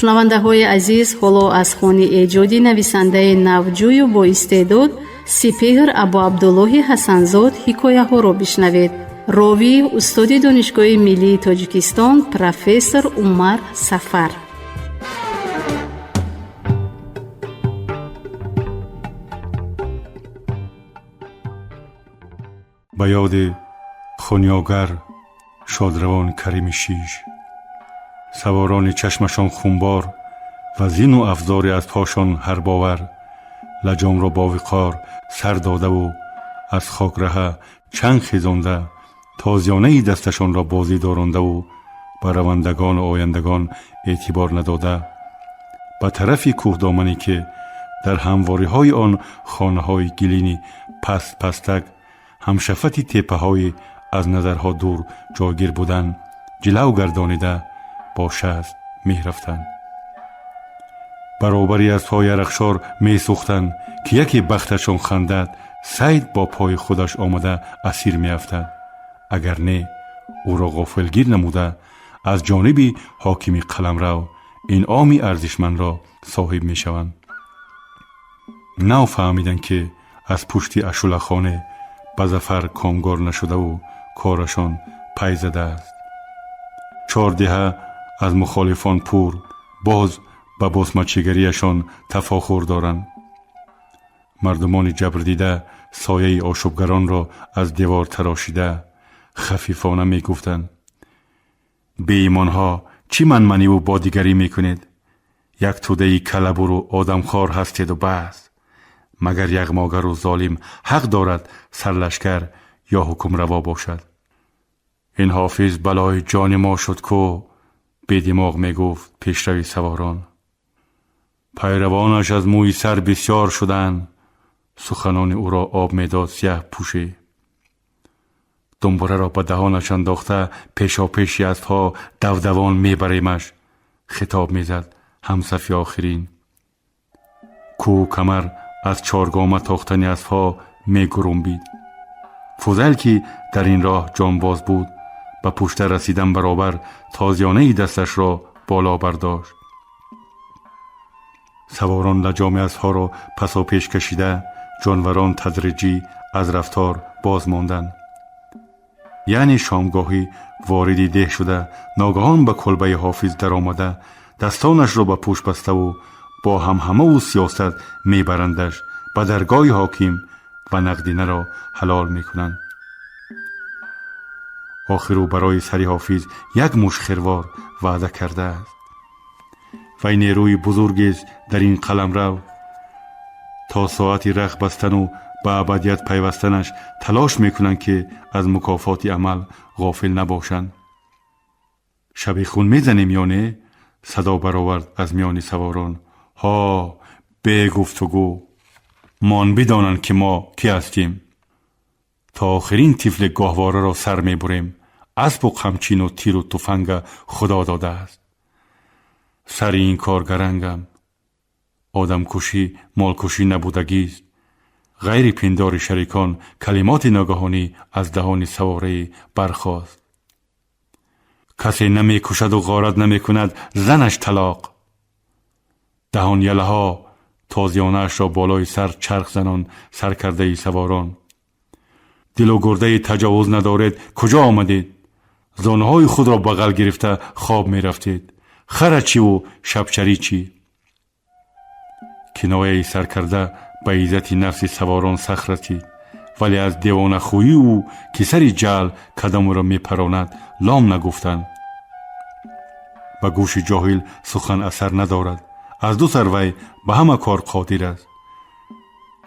шунавандаҳои азиз, ҳоло аз хони эҷоди нависандаи навҷӯю боистеъдод Сипеҳр Абу Абдуллоҳи Ҳасанзод ҳикояҳоро бишнавед. ровӣ устоди Донишгоҳи Миллии Тоҷикистон профессор Умар Сафар. ба ёди хунёгар шодравон Карими Шиш, саворони чашмашон хунбор ва зину афзори аспҳошон ҳарбовар, лаҷомро бо виқор сар додаву аз хокраҳа чанг хизонда, тозёнаи дасташонро бозӣ дорондаву ба равандагону ояндагон эътибор надода, ба тарафи кӯҳдомане ки дар ҳамвориҳои он хонаҳои гилини паст пастак ҳамшафати теппаҳои аз назарҳо дур ҷойгир буданд, ҷилав гардонида бо шаст мерафтанд. баробари аспҳои ярахшор месӯхтанд ки яке бахташон хандад, сайд бо пои худаш омада асир меафтад. агар не, ӯро ғофилгир намуда аз ҷониби ҳокими қаламрав инъоми арзишмандро соҳиб мешаванд. нав фаҳмиданд ки аз пушти ашулахоне ба зафар комгор нашудаву корашон пай задааст. 4 деҳа аз мухолифон пур боз ба босмачигарияшон тафохур доранд. мардумони ҷабрдида сояи ошӯбгаронро аз девор тарошида хафифона мегуфтанд: беимонҳо, чӣ манманиву бодигарӣ мекунед? як тӯдаи калабуру одамхор ҳастеду бас. магар яғмогару золим ҳақ дорад сарлашкар ё ҳукмраво бошад. ин ҳофиз балои ҷони мо шуд ку, бедимоғ мегуфт пешрави саворон. пайравонаш аз мӯи сар бисёр шуданд. суханони ӯро об медод сиях пӯшӣ. думбураро ба даҳонаш андохта пешопеши аспҳо давдавон мебаремаш. хитоб мезад ҳамсафи охирин. кӯ камар аз чоргома тохтани аспҳо мегурумбид. фузайл ки дар ин роҳ ҷонбоз буд, ба пушта расидан баробар тозёнаи дасташро боло бардошт. саворон лаҷоми аспҳоро пасопеш кашида, ҷонварон тадриҷӣ аз рафтор боз монданд. яъне шомгоҳӣ вориди деҳ шуда, ногаҳон ба кулбаи ҳофиз даромада, дастонашро ба пӯш баставу бо ҳамҳамаву сиёсат мебарандаш ба даргоҳи ҳоким ва нақдинаро ҳалол мекунанд. охиру барои сари ҳофиз як муш хирвор ваъда кардааст. вай нерӯи бузургест дар ин қаламрав. то соати рах бастану ба абадият пайвастанаш талош мекунанд ки аз мукофоти амал ғофил набошанд. шаби хун мезанем ё не? садо баровард аз миёни саворон. ҳо, бегуфтугӯ. мон бидонанд ки мо кӣ ҳастем. то охирин тифли гоҳвораро сар мебурем. аспу қамчину тиру туфанга худо додааст. сари ин кор гарангам. одамкушӣ молкушӣ набудагист. ғайри пиндори шарикон калимоти ногаҳонӣ аз даҳони савораи бархост. касе намекушаду ғорат намекунад, занаш талоқ. даҳон ялаҳо, тозёнаашро болои сар чарх занон саркардаи саворон. дилу гурдаи таҷовуз надоред, куҷо омадед? зонаҳои худро бағал гирифта хоб мерафтед. хара чиву шабчарӣ чӣ? кинояи саркарда ба иззати нафси саворон сахт расид, вале аз девонахӯии ӯ ки сари ҷаҳл кадамеро мепаронад лом нагуфтанд. ба гӯши ҷоҳил сухан асар надорад. аз ду сар вай ба ҳама кор қодир аст.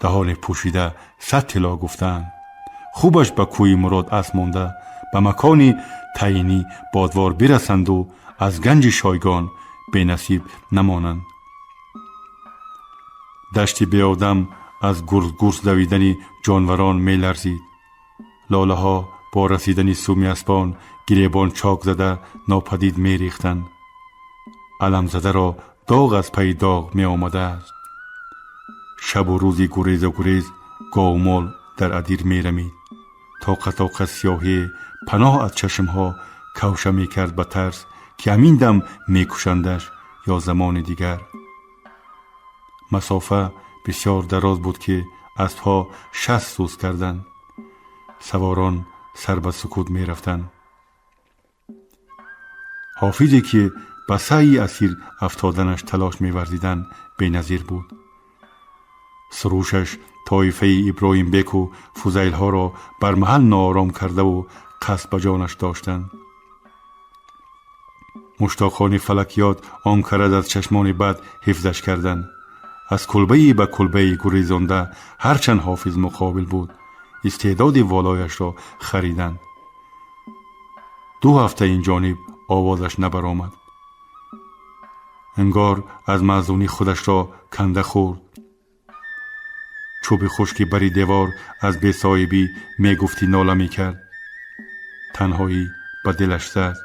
даҳони пӯшида 100 тилло гуфтаанд. хубаш ба кӯи мурод аст монда, ба макони таъинӣ бодвор бирасанду аз ганҷи шойгон бенасиб намонанд. дашти беодам аз гурз давидани ҷонварон меларзид. лолаҳо бо расидани суми аспон гиребон чок зада нопадид мерехтанд. аламзадаро доғ аз пайи доғ меомадааст. шабу рӯзи гурезу гурез говмол дар адир мерамид. тоқа сиёҳӣ паноҳ аз чашмҳо кавша мекард ба тарс, ки ҳамин дам мекушандаш یا زمان دیگر. مسافه بسیار دراز بود که اسبها 60 سوز کردند. سواران سر به سکوت می رفتند. حافظی که به سعی اسیر افتادنش تلاش می ورزیدند بی‌نظیر بود. سروشش طایفه ابراهیم بک و فضیل ها را بر محل ناآرام کرده و قصد به جانش داشتند. مشتاقان فلکیات آن کرد از چشمان بد حفظش کردند. از کلبه به کلبه گریزانده هرچند حافظ مقابل بود استعداد والایش را خریدند. 2 هفته این جانب آوازش نبرآمد. انگار از معزونی خودش را کنده خورد. چوب خشکی بری دیوار از بی‌صاحبی می گفتی ناله می کرد. تنهایی به دلش زد.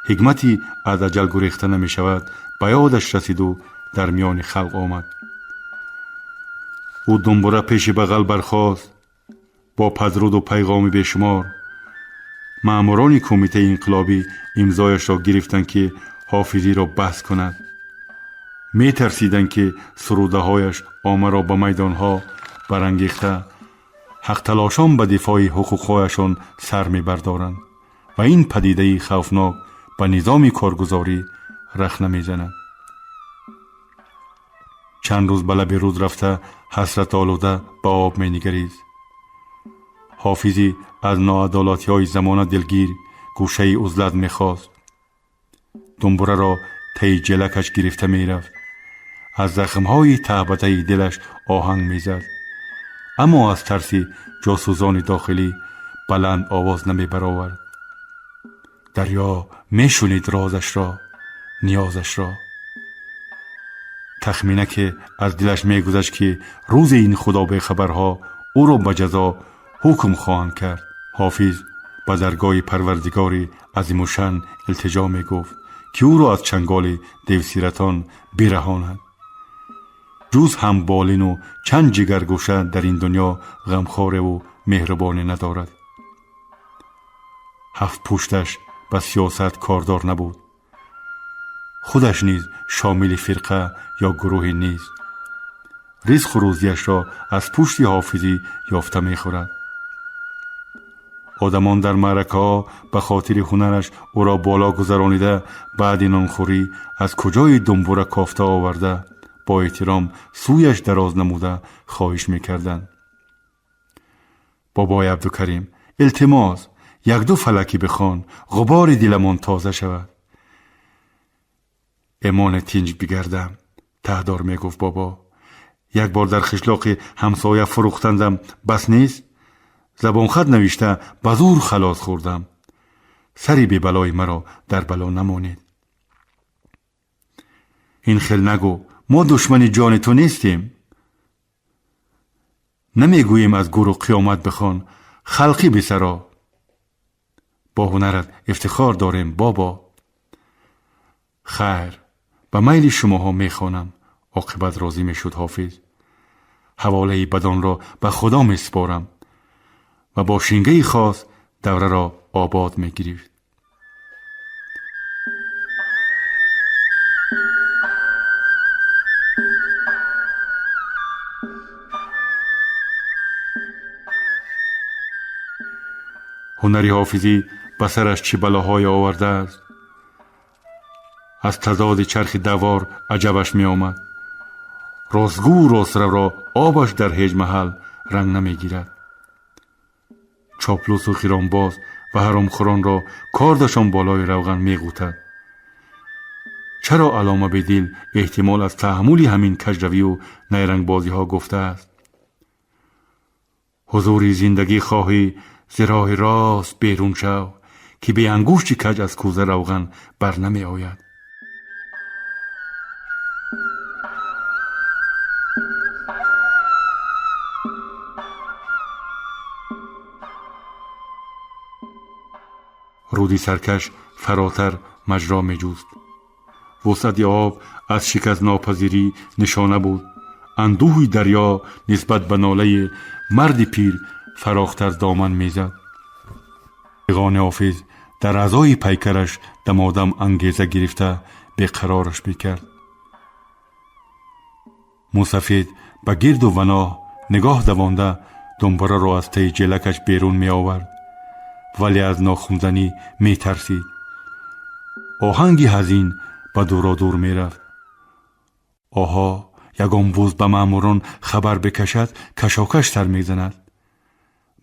حکمتی از اجل گریخته نمی شود به یادش رسید و در میان خلق آمد. او دنبوره پیش بغل برخاست با پدرود و پیغام بیشمار. ماموران کمیته انقلابی امضایش را گرفتند که حافظی را بس کند. می ترسیدند که سروده هایش عامه را به میدان ها برانگیخته حق تلاشان به دفاع حقوقهایشان سر می بردارند و این پدیده خوفناک به نظام کارگزاری رخنه می زند. چند روز به لب رود رفته حسرت آلوده به آب می نگریست. حافظی از ناعدالتی های زمانه دلگیر گوشه عزلت می خواست. دنبوره را طی جلکش گرفته می رفت. از زخمهای تهبته دلش آهنگ می زد. اما از ترس جاسوسان داخلی بلند آواز نمی برآورد. دریا می شنید رازش را، نیازش را. تخمینه که از دلش می گذشت که روز این خدا به خبرها او را به جزا حکم خواهند کرد. حافظ به درگاه پروردگار عظیم الشأن التجا می گفت که او را از چنگال دیوسیرتان برهاند. جز هم بالین و چند جگرگوشه در این دنیا غمخوار و مهربانی ندارد. 7 پشتش به سیاست کاردار نبود. خودش نیز شامل فرقه یا گروهی نیست. رزق و روزیش را از پشت حافظی یافته می خورد. آدمان در معرکه ها به خاطر هنرش او را بالا گذرانیده بعد نانخوری از کجای دنبوره کافته آورده با احترام سویش دراز نموده خواهش می کردند. بابای عبدالکریم التماس 1-2 فلکی بخوان غبار دلمان تازه شود. امان تنج بگردم. تهدار می گفت بابا 1 بار در خشلاق همسایه فروختندم بس نیست. زبان خط نوشته به زور خلاص خوردم. سری بی بلای مرا در بلا نمانید. این خیل نگو، ما دشمن جان تو نیستیم. نمیگوییم از گور و قیامت بخوان، خلقی بسرا. با هنرت افتخار داریم بابا. خیر، به میل شماها میخوانم. عاقبت راضی میشد حافظ. حواله بدان را به خدا میسپارم و با شینگه خاص دوره را آباد میگیرید. هنری حافظی به سرش چه بلاهای آورده است. از تضاد چرخ دوار عجبش می آمد. راستگو راسترو را آبش در هیچ محل رنگ نمی گیرد. چاپلوس و خیرانباز و حرامخوران را کاردشان بالای روغن می غوطد. چرا علامه به دل احتمال از تحمل همین کجروی و نیرنگ بازی ها گفته است؟ حضور زندگی خواهی ز راه راست بیرون شو که به انگشت کج از کوزه روغن بر نمی آید. رودی سرکش فراتر مجرا می جوست. وسعت آب از شکست ناپذیری نشانه بود. اندوه دریا نسبت به ناله مرد پیر فراختر دامن می زد. پیغان حافظ در اعضای پیکرش دمادم انگیزه گرفته بیقرارش میکرد. موسفید به گرد و ونا نگاه دوانده دنبره را از ته جلکش بیرون می آورد، ولی از ناخونزنی می ترسید. آهنگی حزین به دورا دور می رفت. آها، یگان بوز به ماموران خبر بکشد کشاکش سر می زند.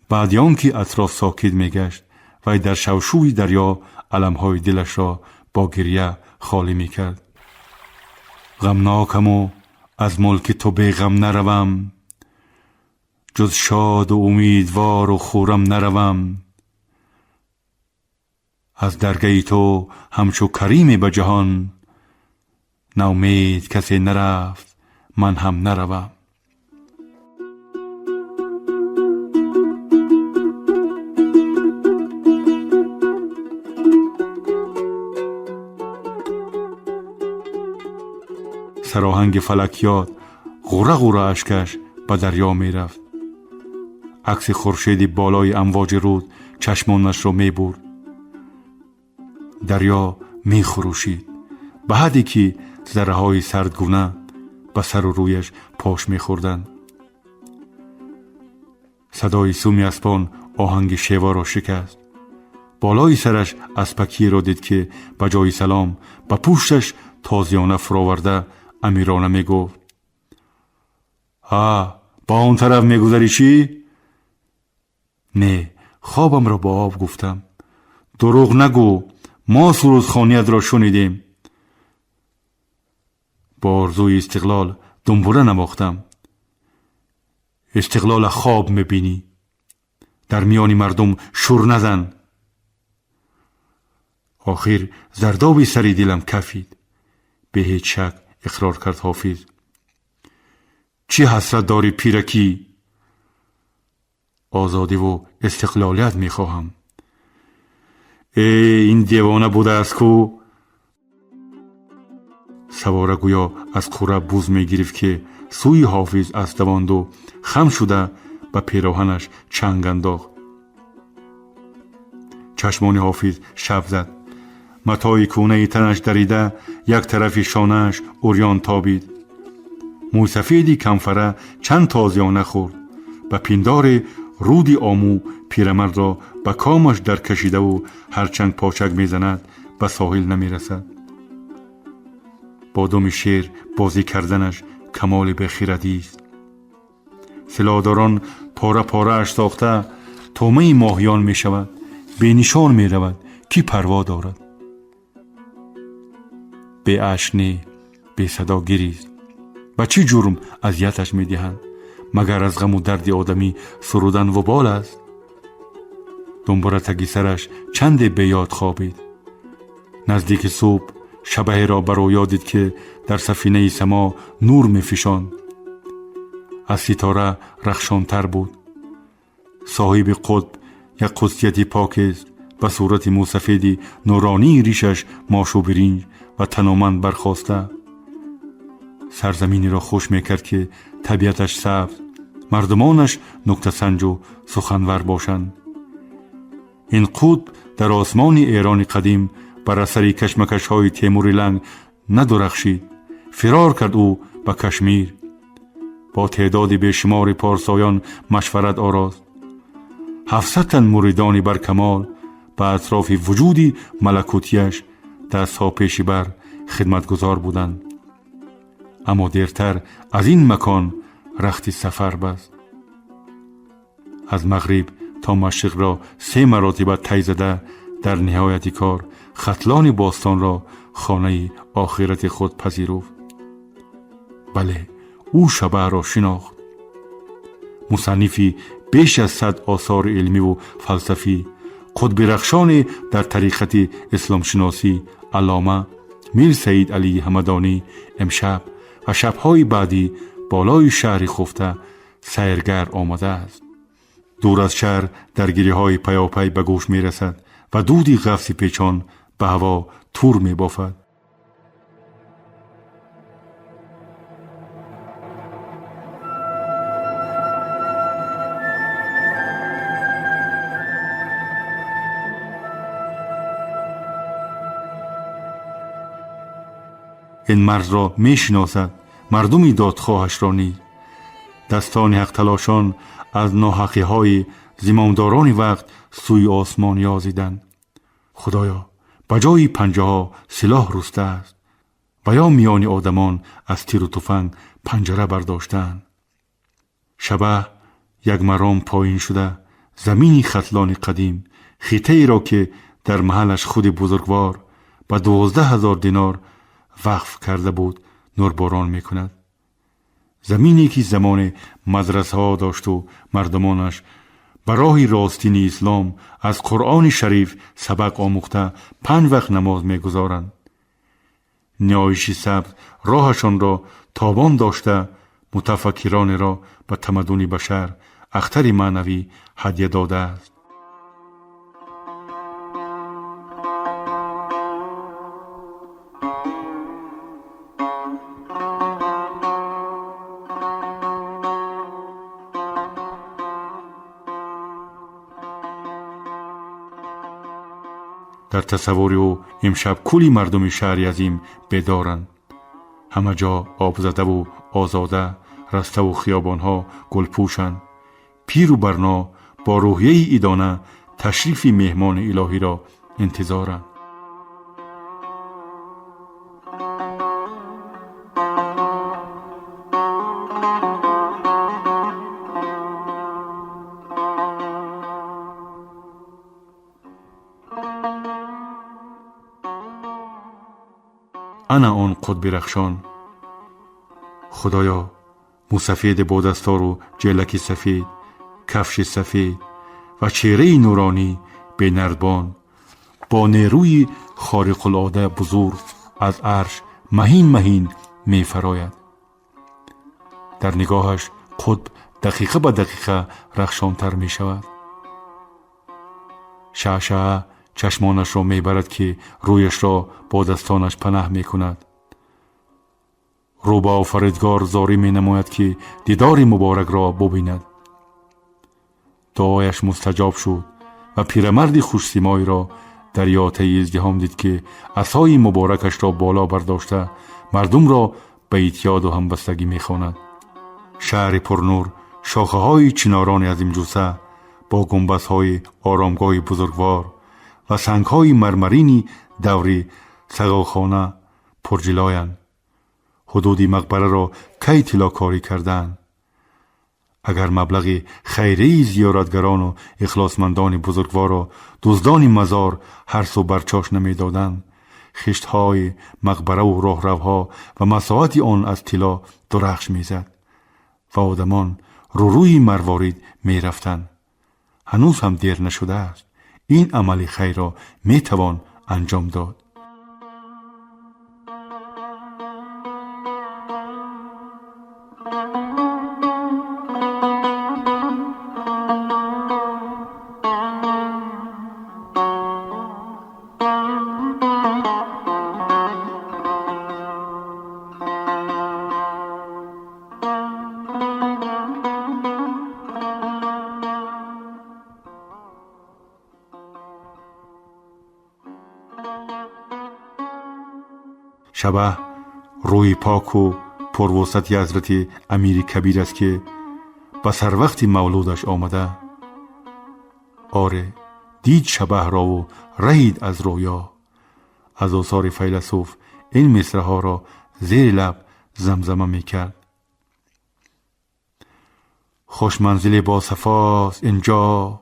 بعد آنکه اطراف ساکت می گشت و در شوشوی دریا علمهای دلش را با گریه خالی می کرد. غمناکم و از ملک تو بیغم نروم، جز شاد و امیدوار و خورم نروم. از درگاه تو همچو کریم به جهان، ناامید کسی نرفت من هم نروم. سراهنگ فلکیات غوره غوره اشکش به دریا می رفت. عکس خورشیدی بالای امواج رود چشمانش را می برد. دریا می خروشید به حدی که ذره های سردگونه به سر و رویش پاش می خوردند. صدای سومی اسپان آهنگ شیوا را شکست. بالای سرش اسپکی را دید که به جای سلام به پوشتش تازیانه فراورده امیرانه می گفت: با اون طرف می گذری چی؟ نه، خوابم را با آب گفتم. دروغ نگو، ما سرودخوانیت را شنیدیم. با آرزوی استقلال دنباله نواختم. استقلال خواب می بینی؟ در میان مردم شور نزن. آخر زردابی سری دلم کفید. به هیچ شک اقرار کرد حافظ. چی حسرت داری پیرکی؟ آزادی و استقلالیت می خواهم. این دیوانه بوده است کو؟ سواره گویا از خوره بوز می گرفت که سوی حافظ از دواند و خم شده به پیراهنش چنگ انداخت. چشمان حافظ شب زد. متای کونه تنش دریده یک طرف شانهش اوریان تابید. موسفیدی کمفره چند تازیانه خورد. به پیندار رودی آمو پیرمرد را به کامش در کشیده و هرچند پاچک می زند به ساحل نمی رسد. با دم شیر بازی کردنش کمال بخیردی است. سلاداران پاره پاره اش ساخته تومه ماهیان می شود. به نشان می رود کی پروا دارد. به اشنه به صدا گریست. با چی جرم اذیتش می دهند؟ مگر از غم و درد آدمی سرودن وبال است؟ دنباله تگی سرش چند به یاد خوابید. نزدیک صبح شبح را برو یادید که در سفینه سما نور می فشاند. از ستاره رخشانتر بود. صاحب قطب یک قدسیتی پاک است. به صورت موسفیدی نورانی ریشش ماشو برنج و تنومند برخاسته سرزمینی را خوش میکرد که طبیعتش سبز، مردمانش نکته سنج و سخنور باشند. این قطب در آسمان ایران قدیم بر اثر کشمکش های تیمور لنگ ندرخشید. فرار کرد او به کشمیر. با تعداد بیشمار پارسایان مشورت آراست. 700 تن مریدان برکمال به اطراف وجودی ملکوتیش دستها پیشی بر خدمتگزار بودند. اما دیرتر از این مکان رخت سفر بست. از مغرب تا مشرق را 3 مراتب طی زده در نهایت کار ختلان باستان را خانه آخرت خود پذیرفت. بله، او شبح را شناخت. مصنفی بیش از 100 آثار علمی و فلسفی، قطب رخشان در طریقت اسلام شناسی علامه میر سید علی همدانی امشب و شبهای بعدی بالای شهر خفته سیرگر آمده است. دور از شهر درگیری های پیاپی به گوش می رسد و دودی غفص پیچان به هوا تور می بافد. این مرز را می شناسد، مردمی دادخواهش را نیز. دستان حق تلاشان از ناحقی های زمامداران وقت سوی آسمان یازیدند. خدایا بجای پنجه ها سلاح رسته است و یا میان آدمان از تیر و تفنگ پنجره برداشتند. شبه یک مرام پایین شده زمینی ختلان قدیم، خیطه ای را که در محلش خود بزرگوار با 12,000 دینار وقف کرده بود نورباران می کند. زمینی که زمان مدرسه ها داشت و مردمانش برای راستین اسلام از قرآن شریف سبق آموخته 5 وقت نماز می گذارند. نیایشی سبز راهشان را تابان داشته متفکران را به تمدن بشر اختر معنوی هدیه داده است. در تصور او امشب کلی مردم شهر عظیم بیدارند. همه جا آب زده و آزاده، رسته و خیابانها گلپوشند. پیر و برنا با روحیه ایدانه تشریف مهمان الهی را انتظارند. انا آن قطب رخشان. خدایا موسفید با دستار و جلک سفید، کفش سفید و چهره نورانی به نردبان با نیروی خارق العاده بزرگ از عرش مهین مهین می فراید. در نگاهش قطب دقیقه به دقیقه رخشانتر می شود. شعشعه چشمانش را می برد که رویش را با دستانش پناه می کند. رو به آفریدگار زاری می نماید که دیدار مبارک را ببیند. دعایش مستجاب شد و پیرمرد خوش‌سیمایی را در یاطه ازدحام دید که عصای مبارکش را بالا برداشته مردم را به اعتیاد و همبستگی می خواند. شهر پرنور، شاخه های چناران عظیم جوسه با گنبد های آرامگاه بزرگوار و سنگ های مرمرینی دوری سقاخانه پرجلایند. حدودی مقبره را کی طلا کاری کردند. اگر مبلغ خیری زیارتگران و اخلاصمندان بزرگوار و دزدان مزار هر سو برچاش نمی دادند، خشت های مقبره و راهروها و مساحت آن از طلا درخش می زد و آدمان روی مروارید می رفتند. هنوز هم دیر نشده است. این عمل خیر را می توان انجام داد. شبه روی پاک و پروسط حضرت امیر کبیر است که به سر وقت مولودش آمده. آره دید شبه را و رهید از رویا. از آثار فیلسوف این مصرع ها را زیر لب زمزمه می کرد. خوش منزل با صفاست اینجا،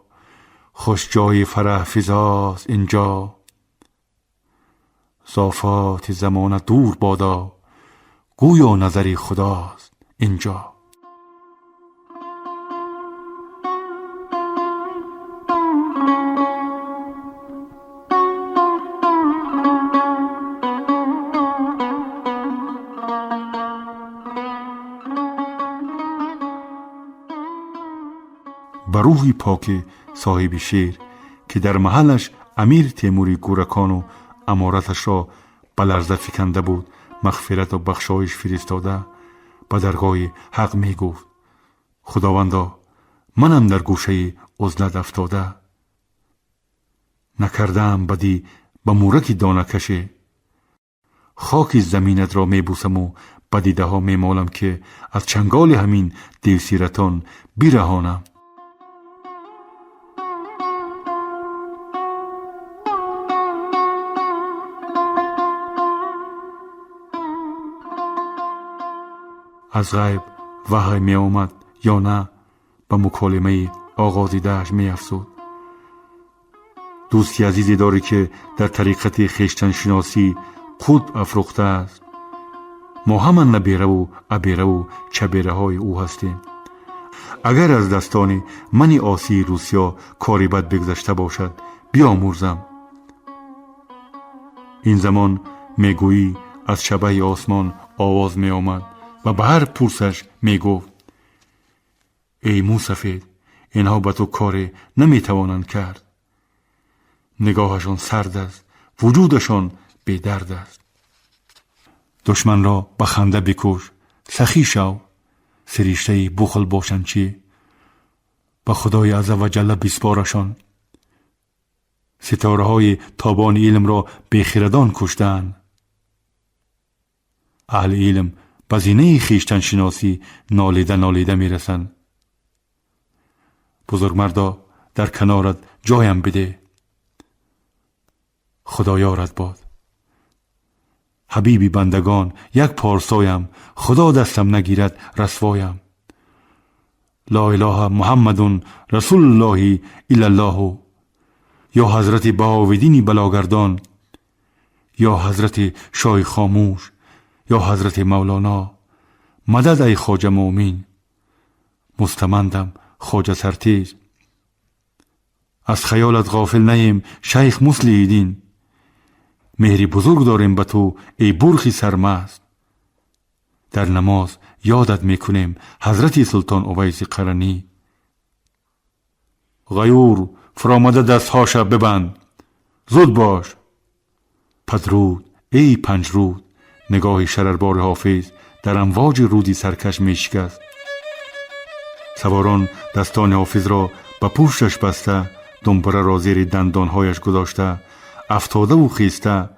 خوش جای فرح فضاست اینجا. صافات زمان دور بادا، گویا نظری خداست اینجا. به روح پاک صاحب شعر که در محلش امیر تیموری گورکان و امارتش را به لرزه فکنده بود مغفرت و بخشایش فرستاده به درگاه حق می گفت: خداوندا منم در گوشه عزلت افتاده، نکردم بدی به مورک دانه کشی، خاک زمینت را می بوسم و به دیده ها می مالم که از چنگال همین دیوسیرتان بیرهانم. از غیب وحی می آمد یا نه، به مکالمه آغازیده‌اش می افزود. دوستی عزیزی داری که در طریقت خویشتن شناسی خود افروخته است. ما همان نبیره و ابیره و چبیره های او هستیم. اگر از دستان من آسی روسیا کاری بد بگذشته باشد بیامرزم. این زمان میگویی از شبه آسمان آواز می آمد و به هر پرسش می گفت ای موسفید، اینها به تو کاری نمی توانند کرد. نگاهشان سرد است، وجودشان بی درد است. دشمن را به خنده بکش، سخی شو. سریشته بخل باشند چی؟ به خدای عزوجل بسپارشان. ستاره های تابان علم را بیخردان کشتند. اهل علم به زینه خویشتن شناسی نالیده می رسند. بزرگمردا در کنارت جایم بده. خدا یارت باد. حبیبی بندگان یک پارسایم، خدا دستم نگیرد رسوایم. لا اله محمد رسول الله الا الله. یا حضرت بهاوالدین بلاگردان، یا حضرت شاه خاموش، یا حضرت مولانا. مدد ای خواجه مومین. مستمندم خواجه سرتیز. از خیالت غافل نیم شیخ مصلح دین. مهری بزرگ داریم به تو ای برخی سرمست. در نماز یادت میکنیم حضرت سلطان اویس قرنی. غیور فرامده دستهاش ببند، زود باش. پدرود ای پنجرود. نگاه شرربار حافظ در امواج رودی سرکش میشکست. سواران دستان حافظ را به پشتش بسته، دنبره را زیر دندانهایش گذاشته، افتاده و خیسته،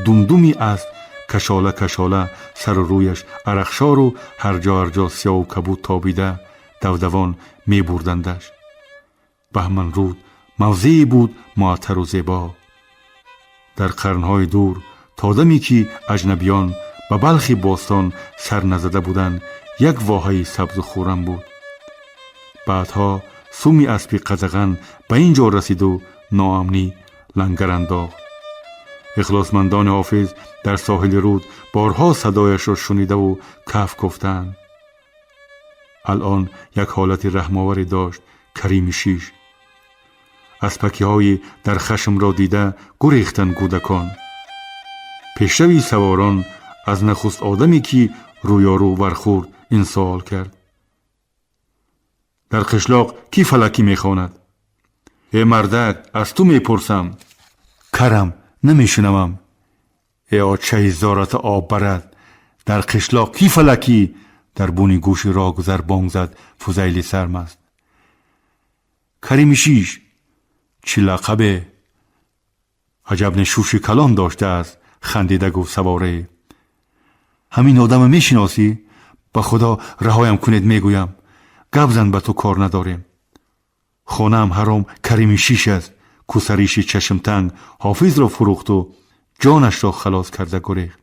دمدمی از کشاله کشاله سر و رویش عرقشار و هر جا سیاه و کبود تابیده دودوان می بردندش. بهمن رود موضعی بود معطر و زیبا. در قرنهای دور تا دمی که اجنبیان به بلخ باستان سر نزده بودند، یک واحه سبز و خورم بود. بعدها سومی اسبی قزغن به اینجا رسید و ناامنی لنگر انداخت. اخلاصمندان حافظ در ساحل رود بارها صدایش را شنیده و کف گفتند. الان یک حالت رحم‌آوری داشت کریم شیش. اسپکی های در خشم را دیده گریختند کودکان. پیشروی سواران از نخست آدمی که رویارو برخورد این سوال کرد. در قشلاق کی فلکی میخواند؟ ای مردک، از تو میپرسم. کرم نمیشنوم. ای آچه زارت آب برد. در قشلاق کی فلکی؟ در بونی گوش را گذر بانگ زد فضیل سرمست. کریم شیش چی لقبه؟ عجب نشوش کلان داشته است. خندیده گفت سواره. همین آدم میشناسی؟ به خدا رهایم کنید میگویم. گپ زن به تو کار نداریم. خانه هم حرام کریم شیش است. کوسریش چشم تنگ حافظ را فروخت و جانش را خلاص کرده گریخت.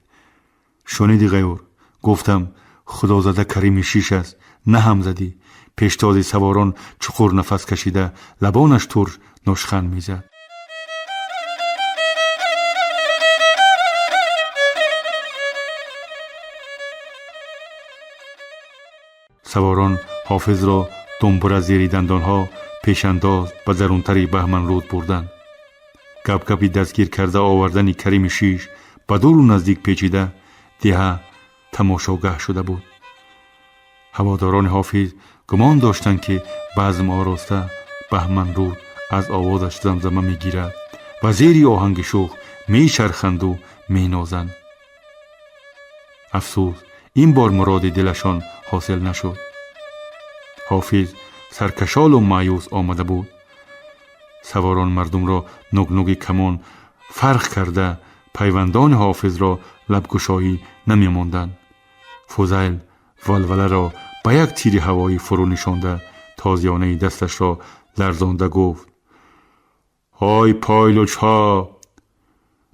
شنیدی غیور؟ گفتم خدا زده کریم شیش است، نه هم زدی. پیشتاز سواران چقور نفس کشیده لبانش ترش نشخند میزد. سواران حافظ را دنبره زیر دندانها پیشانداز به درونتری بهمن رود بردند. گپ گپی دستگیر کرده آوردن کریم شیش به دور و نزدیک پیچیده دیه تماشاگاه شده بود. هواداران حافظ گمان داشتند که بزم آراسته بهمن رود از آوازش زمزمه میگیرد و زیر آهنگ شوخ میچرخند و مینازند. افسوس این بار مراد دلشان حاصل نشد. حافظ سرکشال و مایوس آمده بود. سواران مردم را نگ نگ کمان فرق کرده پیوندان حافظ را لبگشایی نمی ماندند. فضیل ولوله را به یک تیر هوایی فرو نشانده تازیانه دستش را لرزانده گفت: های پایلوچ ها،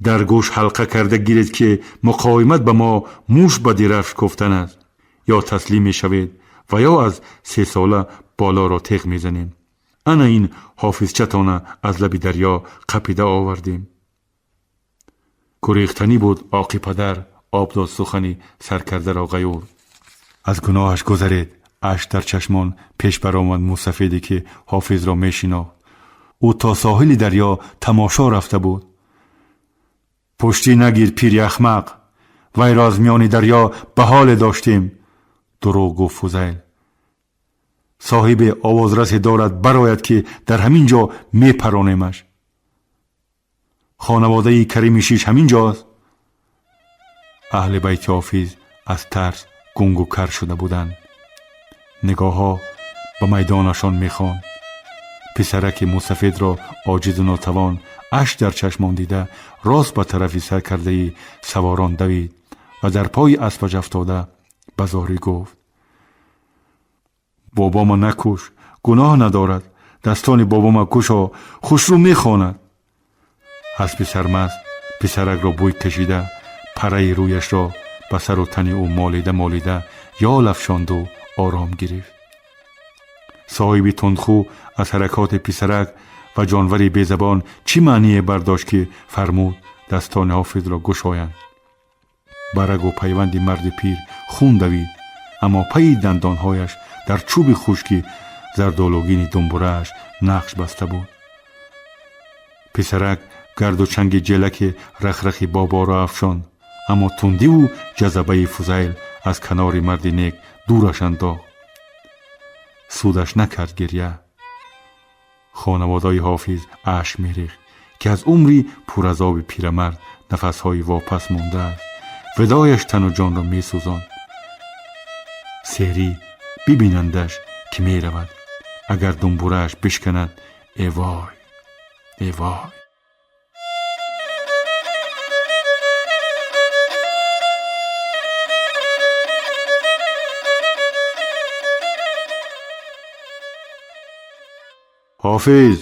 در گوش حلقه کرده گیرید که مقاومت به ما موش به درفش گفتن است. یا تسلیم می شوید و یا از 3 ساله بالا را تیغ می زنیم. انا این حافظچتانه از لب دریا قپیده آوردیم. گریختنی بود آقی پدر آب داد سخنی سرکرده را غیور. از گناهش گذرید. اشک در چشمان پیش برآمد موسفیدی که حافظ را می شناخت. او تا ساحل دریا تماشا رفته بود. پشتی نگیر پیری احمق، وی را از میان دریا به حال داشتیم. دروغ گفت فضیل. صاحب آوازرسی دارد براید که در همین جا می پرانیمش. خانواده کریم شیش همین جاست. اهل بیت حافظ از ترس گنگ و کر شده بودند. نگاه ها به میدانشان می خواند. پسرک موسفید را عاجز و ناتوان اشک در چشمان دیده راست به طرف سرکرده سواران دوید و در پای اسبش افتاده به زاری گفت: بابا نکش، گناه ندارد. دستان بابا کشا، خوشرو میخواند. اسب سرمست پسرک را بوی کشیده پره رویش را به سر و تن او مالیده یا لفشاند و آرام گرفت. صاحب تندخو از حرکات پسرک و جانوری بیزبان چی معنی برداشت که فرمود دستان حافظ را گشایند. برگ و پیوند مرد پیر خون دوید، اما پی دندانهایش در چوب خشکی زردالوگین دنبورهش نقش بسته بود. پسرک گرد و چنگ جلک رخرخی بابا را افشاند، اما تندی و جذبه فضیل از کنار مرد نیک دورش انداخت. سودش نکرد گریه. خانواده حافظ اشک می‌ریخت که از عمری پر از آب پیرمرد نفس‌های واپس مانده است. ودایش تن و جان را می‌سوزاند. سری ببینندش که می‌رود. اگر دنبوره‌اش بشکند، ای وای، ای وای. حافظ،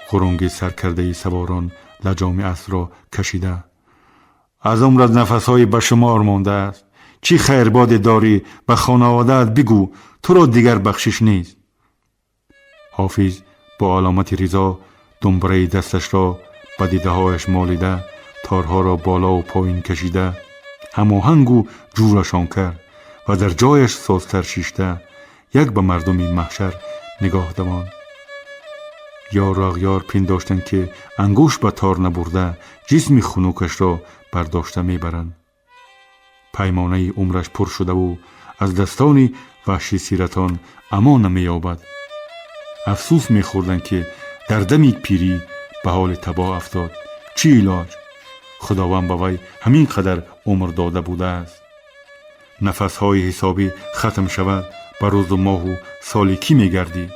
خرنگی سرکرده سواران لجام اسب را کشیده: از عمرت نفسهای به شمار مانده است. چی خیرباد داری به خانواده‌ات بگو، تو را دیگر بخشش نیست. حافظ با علامت رضا دنبره دستش را به دیده هایش مالیده تارها را بالا و پایین کشیده هماهنگ و جورشان کرد و در جایش سازتر شیشته یک به مردمی محشر نگاه دواند. یار اغیار پنداشتند که انگوش به تار نبرده جسم خنوکش را برداشته میبرند. پیمانه عمرش پر شده و از دستان وحشی سیرتان امان نمییابد. افسوس میخوردند که در دم پیری به حال تباه افتاد. چی علاج؟ خداوند به وی همین قدر عمر داده بوده است. نفسهای حسابی ختم شود، به روز و ماه و سالی کی میگردی؟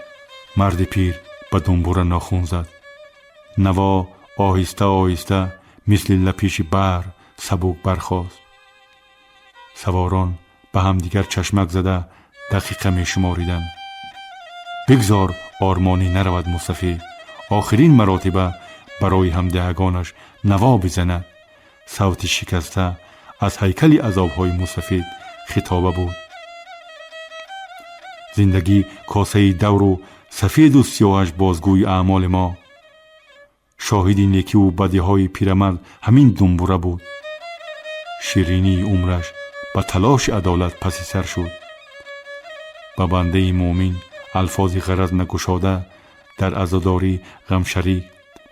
مرد پیر به دنبوره ناخون زد. نوا آهسته آهسته مثل لپیش بر سبک برخاست. سواران به همدیگر چشمک زده دقیقه می شماریدند. بگذار آرمانی نرود مصطفی. آخرین مراتبه برای همدهگانش نوا بزند. صوت شکسته از هیکل عذاب‌های مصطفی خطابه بود. زندگی کاسه دور و سفید و سیاهش بازگوی اعمال ما. شاهدی نیکی و بدیهای پیرمرد همین دنبوره بود. شیرینی عمرش به تلاش عدالت پسی سر شد. به بنده مومن الفاظی غرض نگشاده در عزاداری غمشری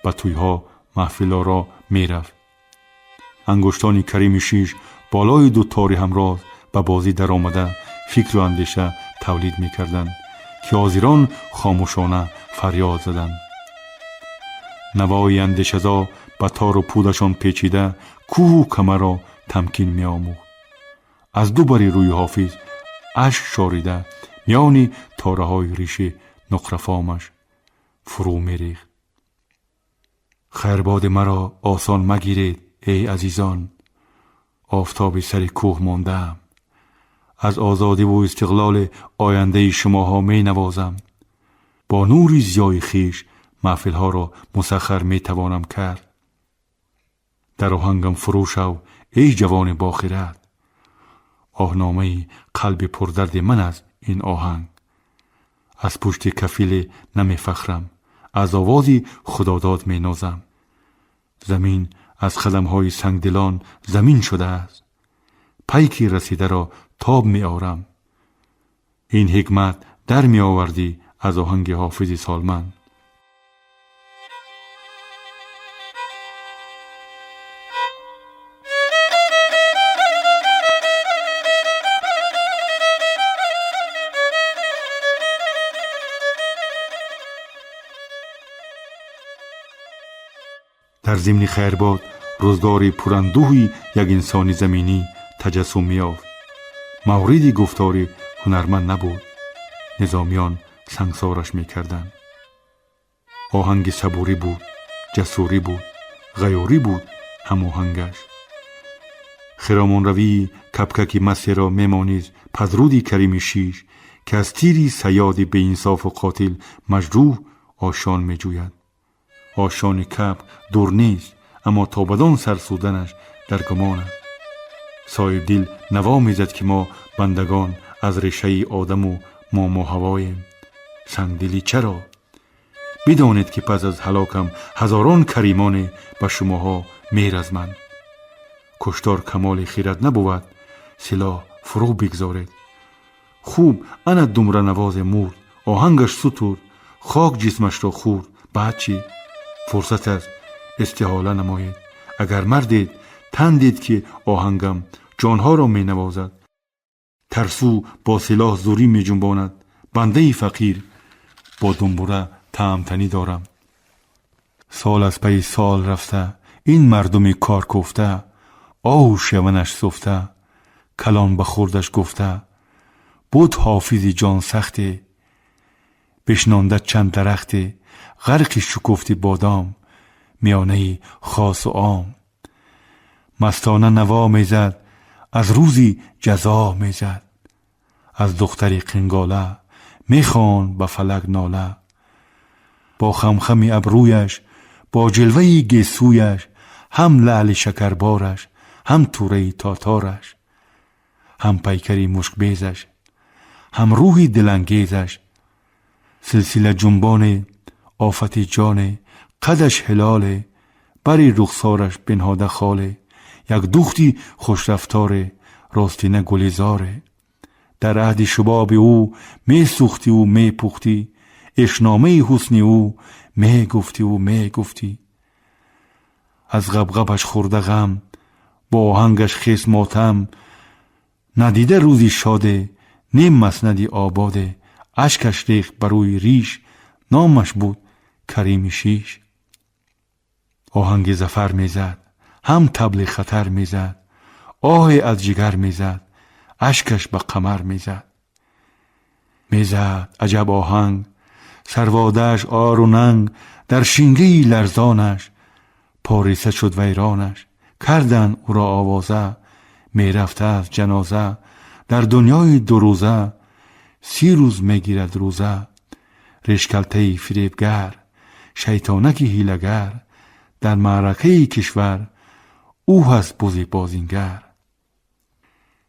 به تویها محفل را می رفت. انگشتان کریم شیش بالای دو تاری همراز به بازی در آمده فکر و اندیشه تولید می کردند که حاضران خاموشانه فریاد زدند. نوای اندیشه‌زا به تار و پودشان پیچیده کوه و کمر را تمکین می آموخت. از دو بری روی حافظ اشک شاریده میانی تاره های ریشه نقرفامش فرو می ریخت. خیرباد مرا آسان مگیرید ای عزیزان، آفتاب سر کوه ماندم. از آزادی و استقلال آینده شماها می نوازم. با نوری ضیای خویش محفلها را مسخر می توانم کرد. در آهنگم فرو شو ای جوان باخرد. آهنامه قلب پردرد من از این آهنگ. از پشت کفیل نمی فخرم، از آوازی خداداد می نازم. زمین از قدم‌های سنگدلان زمین شده است. پیکی رسیده را تاب می آورم. این حکمت در می آوردی از آهنگ حافظ سالمند. در ضمن خیرباد روزگار پراندوهی یک انسانی زمینی تجسم می‌یافت. موردی گفتار هنرمند نبود. نظامیان سنگسارش می‌کردند. آهنگ صبوری بود، جسوری بود، غیوری بود هماهنگش. خرامان روی کپککی مستی را می‌مانید پدرودی کریم شیش که از تیری صیاد به انصاف و قاتل مجروح آشان می‌جوید. آشان کپ دور نیست، اما تا بدان سرسودنش در گمان است. صاحب دل نوا میزد که ما بندگان از ریشه آدم و ما هواییم. سنگدلی چرا؟ بدانید که پس از هلاکم هزاران کریمان به شماها میرزمند. کشتار کمال خیرت نبود، سلاح فرو بگذارید. خوب انا دمره نواز مرد، آهنگش ستور، خاک جسمش را خورد. بعد چی؟ فرصت است استحاله نمایید. اگر مردید تندید که آهنگم جانها را می نوازد. ترسو با سلاح زوری می جنباند. بنده فقیر با دنبوره تهمتنی دارم. سال از پی سال رفته، این مردم کار کوفته، آه شونش سفته، کلان بخوردش گفته. بود حافظی جان سخته، بشنانده چند درخته، غرق شکفت بادام، میانه خاص و عام. مستانه نوا میزد، از روزی جزا میزد. از دختری قنگاله میخوان به فلک ناله. با خمخم ابرویش، با جلوه گیسویش، هم لعل شکربارش، هم توره تاتارش، هم پیکری مشک بیزش، هم روحی دلانگیزش. سلسله جنبان آفت جان، قدش هلاله، بری رخسارش بنهاده خاله. یک دختی خوش رفتاره، راستینه گلیزاره. در عهد شباب او می سوختی و می پختی، اشنامه حسن او می گفتی و می گفتی. از غبغبش خورده غم، با آهنگش خیس ماتم. ندیده روزی شاده، نیم مسندی آباده. اشکش ریخت بروی ریش، نامش بود کریم شیش. آهنگ زفر میزد، هم طبل خطر میزد. آه از جگر میزد، اشکش به قمر میزد. میزد عجب آهنگ، سروادهش آر و ننگ. در شینگی لرزانش پاریسه شد ویرانش. کردن او را آوازه، میرفته از جنازه. در دنیای دو روزه، 30 روز میگیرد روزه. رشکلته فریبگر، شیطانک هیلگر. در معرکه کشور، او هست بزی بازینگر.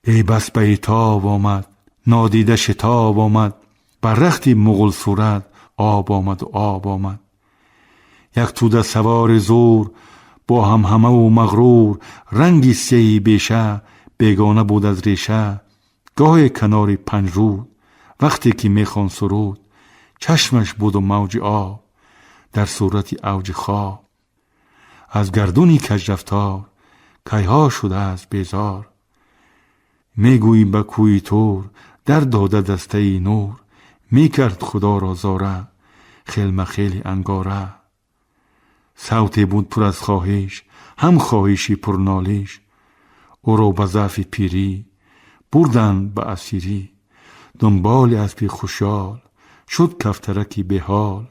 ای بس به تاب آمد، نادیده شتاب آمد. بر رخت مغل صورت، آب آمد و آب آمد. یک توده سوار زور، با هم همه و مغرور. رنگی سیهی بیشه، بیگانه بود از ریشه. گاه کنار پنجرود، وقتی که میخوان سرود. چشمش بود و موج آب، در صورت اوج خواب. از گردونی کج رفتار، کیها شده از بیزار. میگویی به کوی تور، در داده دسته نور. میکرد خدا را زاره، خیل خیلی انگاره. صوتی بود پر از خواهش، هم خواهشی پر نالش. او را به ضعف پیری، بردن به اسیری. دنبال اسب خوشحال، شد کفترکی به حال.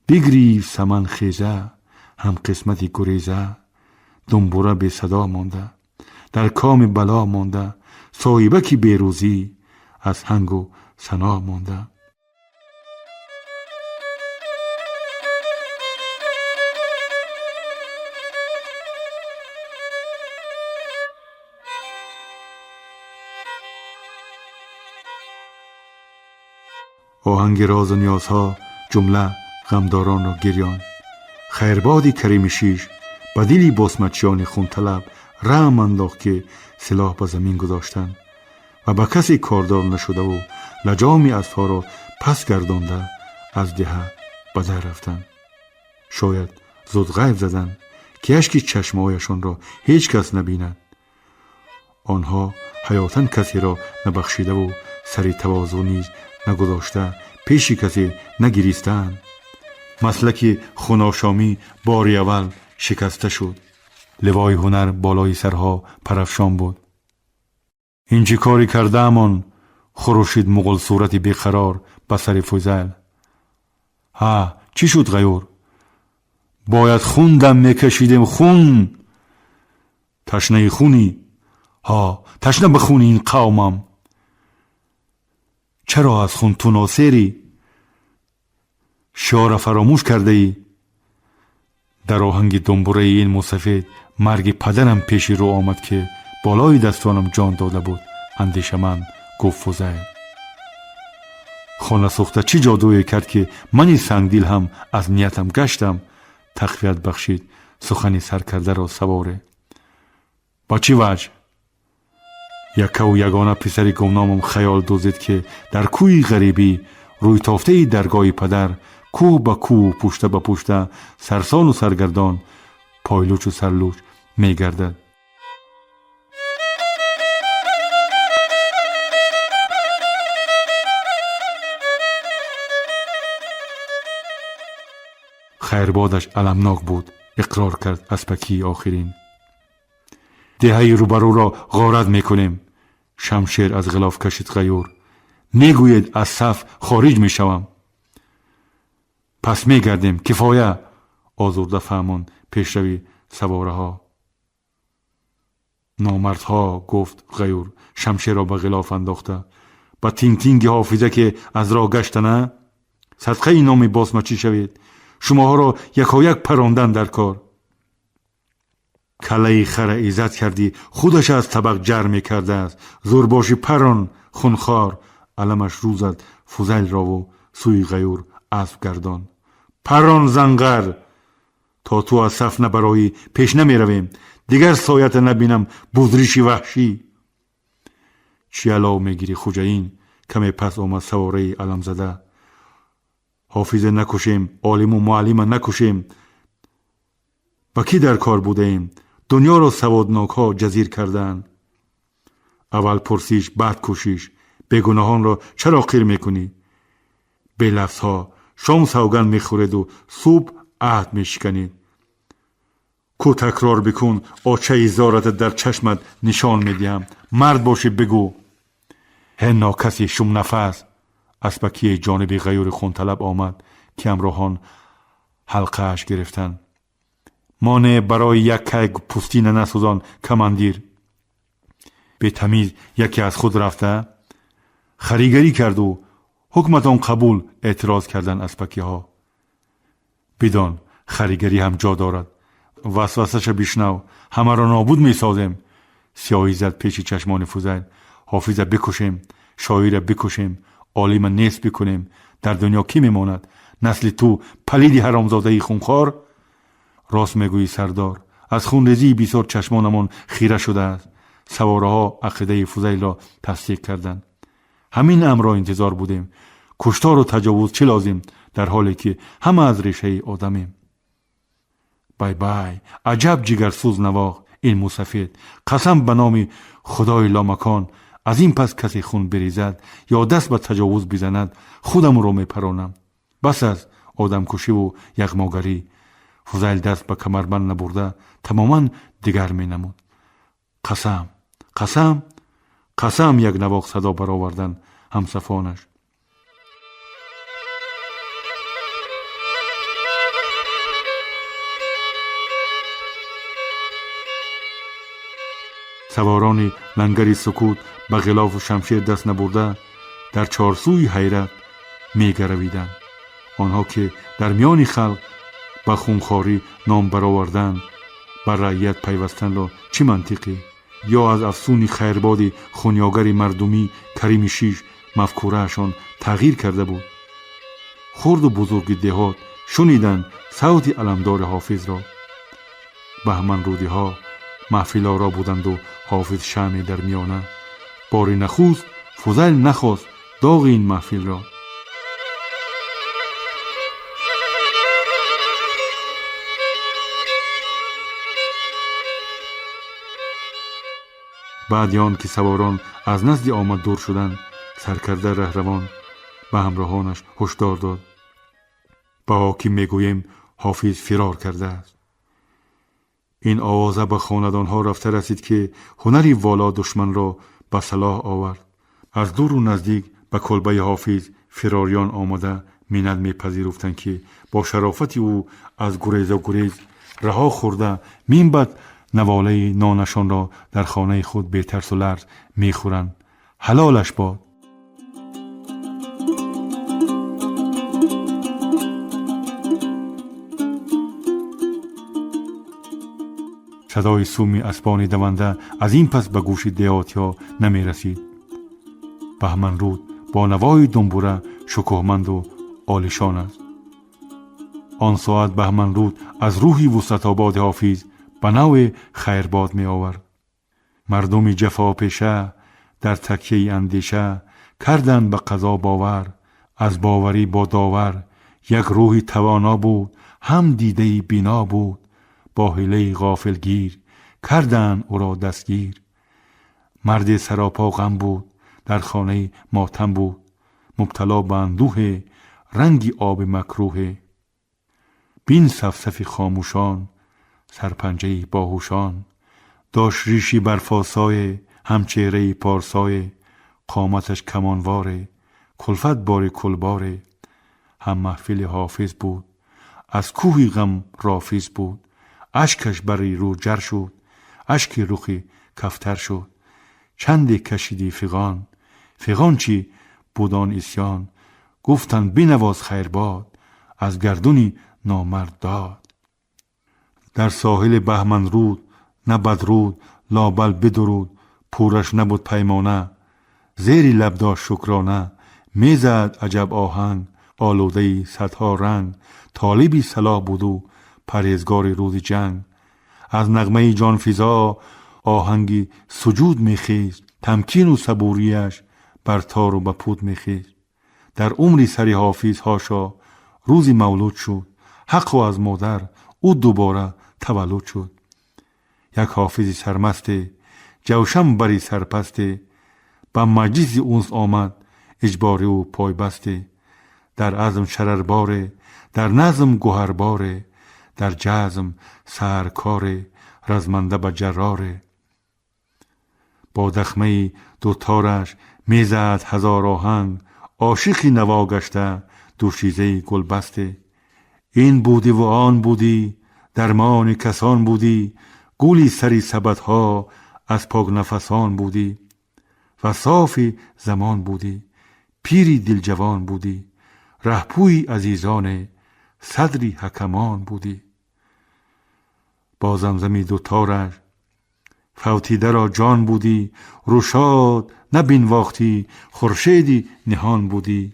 بگریف سمن خیزه، هم قسمتی گریزه. دنبوره به صدا مانده، در کام بلا مانده، صاحبکی بیروزی از هنگ و سنا مانده. آهنگ راز و نیازها جمله غمداران را گریان. خیربادی کریم شیش به دلی باسمچیان خون طلب رحم انداخت که سلاح به زمین گذاشتند و به کسی کاردار نشده و لجام اسبها را پس گردانده از ده به در رفتند. شاید زود غیب زدند که اشک چشمهایشان را هیچ کس نبیند. آنها حیاتاً کسی را نبخشیده و سری تواضع نیز نگذاشته پیش کسی نگریستند. مسلک خوناشامی باری اول شکسته شد. لوای هنر بالای سرها پرافشان بود. این چه کاری کرده امان؟ خروشید مغل صورتی بیقرار به سر فوزل. ها چی شد غیور؟ باید خون دم میکشیدیم. خون تشنه خونی؟ ها تشنه بخونی این قومم. چرا از خون تو ناصری؟ شعر فراموش کرده ای؟ در آهنگ دنبوره این موسفید مرگ پدرم پیشی رو آمد که بالای دستانم جان داده بود. اندیشه من گفت فوزیل. خانه سوخته چی جادویی کرد که منی سنگدل هم از نیتم گشتم؟ تخفیت بخشید سخنی سرکرده را سواره. با چی وجه؟ یکه و یگانه پسری گمنامم خیال دوزید که در کوی غریبی روی تافته درگاه پدر کوه به کوه پشته به پشته سرسان و سرگردان پایلوچ و سرلوچ می گردد. خیربادش علمناک بود. اقرار کرد اسپکی آخرین. دهه روبرو را غارت میکنیم. شمشیر از غلاف کشید غیور. میگوید از صف خارج میشوم. پس میگردیم کفایه. آزرده فهمان پیشروی سواره ها. نامردها گفت غیور شمشیر را به غلاف انداخته. با تینگ تینگ حافظه که از راه گشتنه. صدقه این نام باسمچی شوید. شماها را یکایک پراندن در کار. کله خر عزت کردی خودش از طبق جرمی کرده است. زورباشی پران خونخوار. علمش روزد فوزیل را و سوی غیور اسب گردان. پران زنگر تا تو از صف نبرایی پیش نمی رویم. دیگر سایت نبینم بزریشی وحشی. چی علاو میگیری خوجین؟ کمی پس آمد سواره علم زده. حافظه نکشیم، عالم و معلم نکشیم. با کی در کار بوده ایم؟ دنیا را سوادناک ها جزیر کردن. اول پرسیش بعد کشیش. بیگناهان را چرا قیر میکنی؟ به لفظ ها شام سوگن میخورید و صبح عهد میشکنید. کو تکرار بکن آچه زارت در چشمت نشان میدیم. مرد باشی بگو. هن کسی شم نفس. اسپکی جانب غیور خونطلب آمد که همراهان حلقه اش گرفتن. مانه برای یک کیک پوستین نسوزان کماندیر. به تمیز یکی از خود رفته خریگری کرد و حکمتان قبول. اعتراض کردن اسپکی ها. بدان خریگری هم جا دارد. وسوسش بشنو. همه را نابود می سازیم. سیاهی زد پیش چشمان فوزیل. حافظه بکشیم، شاعر بکشیم، عالم نیست بکنیم. در دنیا کی میماند؟ نسل تو پلیدی حرامزاده خونخوار. راست میگویی سردار. از خونریزی بسیار چشمانمان خیره شده است. سواره ها عقیده فوزیل را تصدیق کردند. همین امر را انتظار بودیم. کشتار و تجاوز چه لازم در حالی که همه از ریشه آدمیم. بای بای عجب جگرسوز نواق این موسفید. قسم به نام خدای لامکان از این پس کسی خون بریزد یا دست به تجاوز بزند خودم رو میپرانم. بس از آدم کشی و یغماگری. فوزیل دست به کمربند نبرده تماما دیگر می نمود. قسم قسم قسم یک نواق صدا برآوردن همصفانش. سواران لنگری سکوت به غلاف و شمشیر دست نبرده در چارسوی حیرت می گرویدند. آنها که در میان خلق به خونخواری نام برآوردند، بر رعیت پیوستن را چه منطقی؟ یا از افسون خیرباد خونیاگر مردمی کریم شیش مفکورهشان تغییر کرده بود؟ خرد و بزرگ دهات شنیدند صوت علمدار حافظ را. بهمن رودی ها محفل آرا بودند و حافظ شمع در میانه. بار نخست فضیل نخواست داغ این محفل را. بعد آن که سواران از نزد آمد دور شدند، سرکرده رهروان به همراهانش هشدار داد: به حاکم میگویم حافظ فرار کرده است. این آوازه به خاندانها رفته رسید که هنری والا دشمن را به صلاح آورد. از دور و نزدیک به کلبه حافظ فراریان آمده منت میپذیرفتند که با شرافت او از گریز و گریز رها خورده منبت نواله نانشان را در خانه خود بی ترس و لرز میخورند. حلالش باد. صدای سومی اسبان دونده از این پس به گوش دیهاتی‌ها نمی رسید. بهمن رود با نوای دنبوره شکوهمند و عالیشان است. آن ساعت بهمن رود از روحی وسطاباد حافظ به نوع خیرباد می آورد. مردم جفا پیشه در تکیه اندیشه کردند به قضا باور. از باوری با داور یک روحی توانا بود، هم دیده بینا بود. با حیله غافلگیر کردند او را دستگیر. مرد سراپا غم بود، در خانه ماتم بود. مبتلا به اندوه رنگی آب مکروه. بین صفصف خاموشان سرپنجه باهوشان. داشت ریشی برفاسای هم چهره پارسای. قامتش کمانواره کلفت بار کلباره. هم محفل حافظ بود از کوهی غم رافیز بود. اشکش بری رو جر شد، اشک رخی کفتر شد. چند کشیدی فغان، فغان چی بودان اسیان. گفتن بنواز خیرباد، از گردونی نامرد داد. در ساحل بهمن رود نه بدرود لابل بدرود. پورش نبود پیمانه، زیری لب داشت شکرانه. میزد عجب آهنگ، آلوده صدها رنگ. طالبی صلاح بودو پرهیزگار روز جنگ. از نغمه جان فضا آهنگی سجود میخیز. تمکین و صبوریش بر تار و بپود میخیز. در عمری سری حافظ هاشا روزی مولود شد. حق و از مادر او دوباره تولد شد. یک حافظ سرمسته جوشم بری سرپسته. به مجلس اونس آمد اجباری و پای بسته. در عزم شررباره در نظم گوهرباره. در جزم سرکاره رزمنده به جراره. با دخمه دوتارش میزد هزار آهنگ. عاشقی نوا گشته دوشیزه گل بسته. این بودی و آن بودی درمان کسان بودی. گولی سری سبدها از پاک نفسان بودی. و صافی زمان بودی پیری دل جوان بودی. رهپوی عزیزان صدری حکمان بودی. با زمزمی دوتارش فوتیده را جان بودی. روشاد نبین وقتی خورشیدی نهان بودی.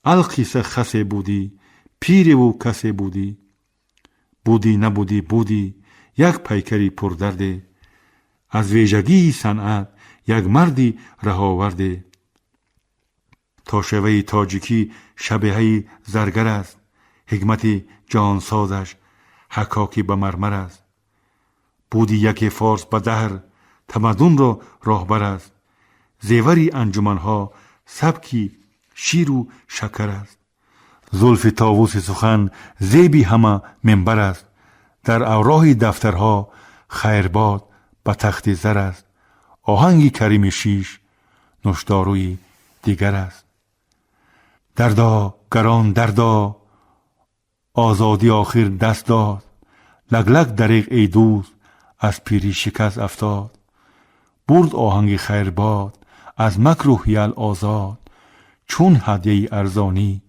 القیس خسه بودی پیر و کسه بودی. بودی نبودی بودی یک پیکری پردرده. از ویژگی صنعت یک مردی رهاورده. تا شوی تاجیکی شبیه زرگر است. حکمت جانسازش حکاکی به مرمر است. بودی یک فارس به دهر تمدن را راهبر است. زیوری انجمنها سبکی شیر و شکر است. زلف طاووس سخن زیبی همه منبر است. در اوراق دفترها خیرباد به تخت زر است. آهنگ کریم شیش نوشداروی دیگر است. دردا گران دردا آزادی آخر دست داد. لگ لگ دریغ ای دوست از پیری شکست افتاد. برد آهنگ خیرباد از مکر و حیل آزاد. چون هدیه ارزانی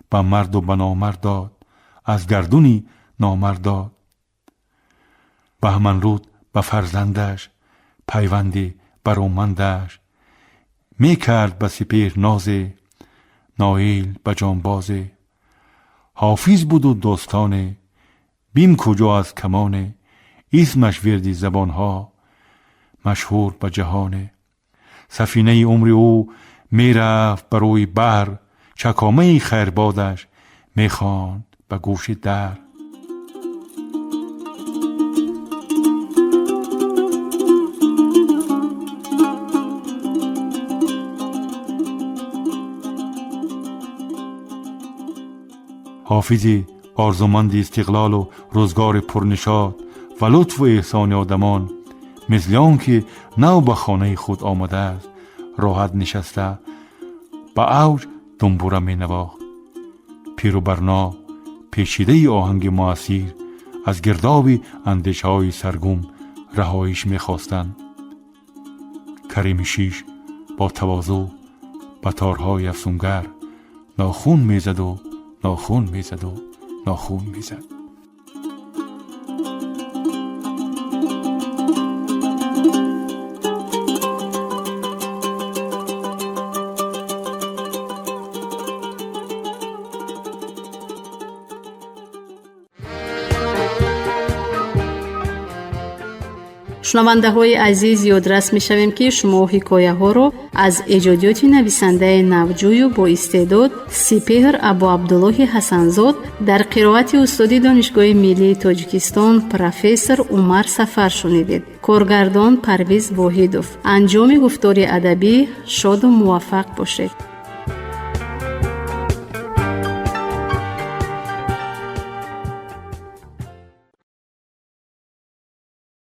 به مرد و به نامرد داد، از گردونی نامرد داد. بهمن رود به فرزندش پیوندی برومندش، می کرد به سپهر نازه نایل به جانبازه. حافظ بود و دوستانه بیم کجا از کمانه، اسمش وردی زبانها مشهور به جهانه. سفینه عمر او می رفت بروی بحر، چکامه خیربادش می خواند به گوش در. حافظی آرزومند استقلال و روزگار پرنشاط و لطف و احسان آدمان، مثل آن که نو به خانه خود آمده است، راحت نشسته به اوج دنبوره می نواخت. پیر و برنا پیچیده آهنگ معاصیر از گرداب اندیشه های سرگم رهایش می خواستند. کریم شیش با تواضع به تارهای افسونگر ناخون می زد و ناخون می زد و ناخون می زد. шунавандаҳои азиз, ёдрас мешавем ки шумо ҳикояҳоро аз эҷодиёти нависандаи навҷӯю боистеъдод Сипеҳр Абу Абдуллоҳи Ҳасанзод дар қироати устоди Донишгоҳи Миллии Тоҷикистон профессор Умар Сафар шунидед. Коргардон Парвиз Воҳидов. Анҷоми гуфтори адабӣ. шоду муваффақ бошед.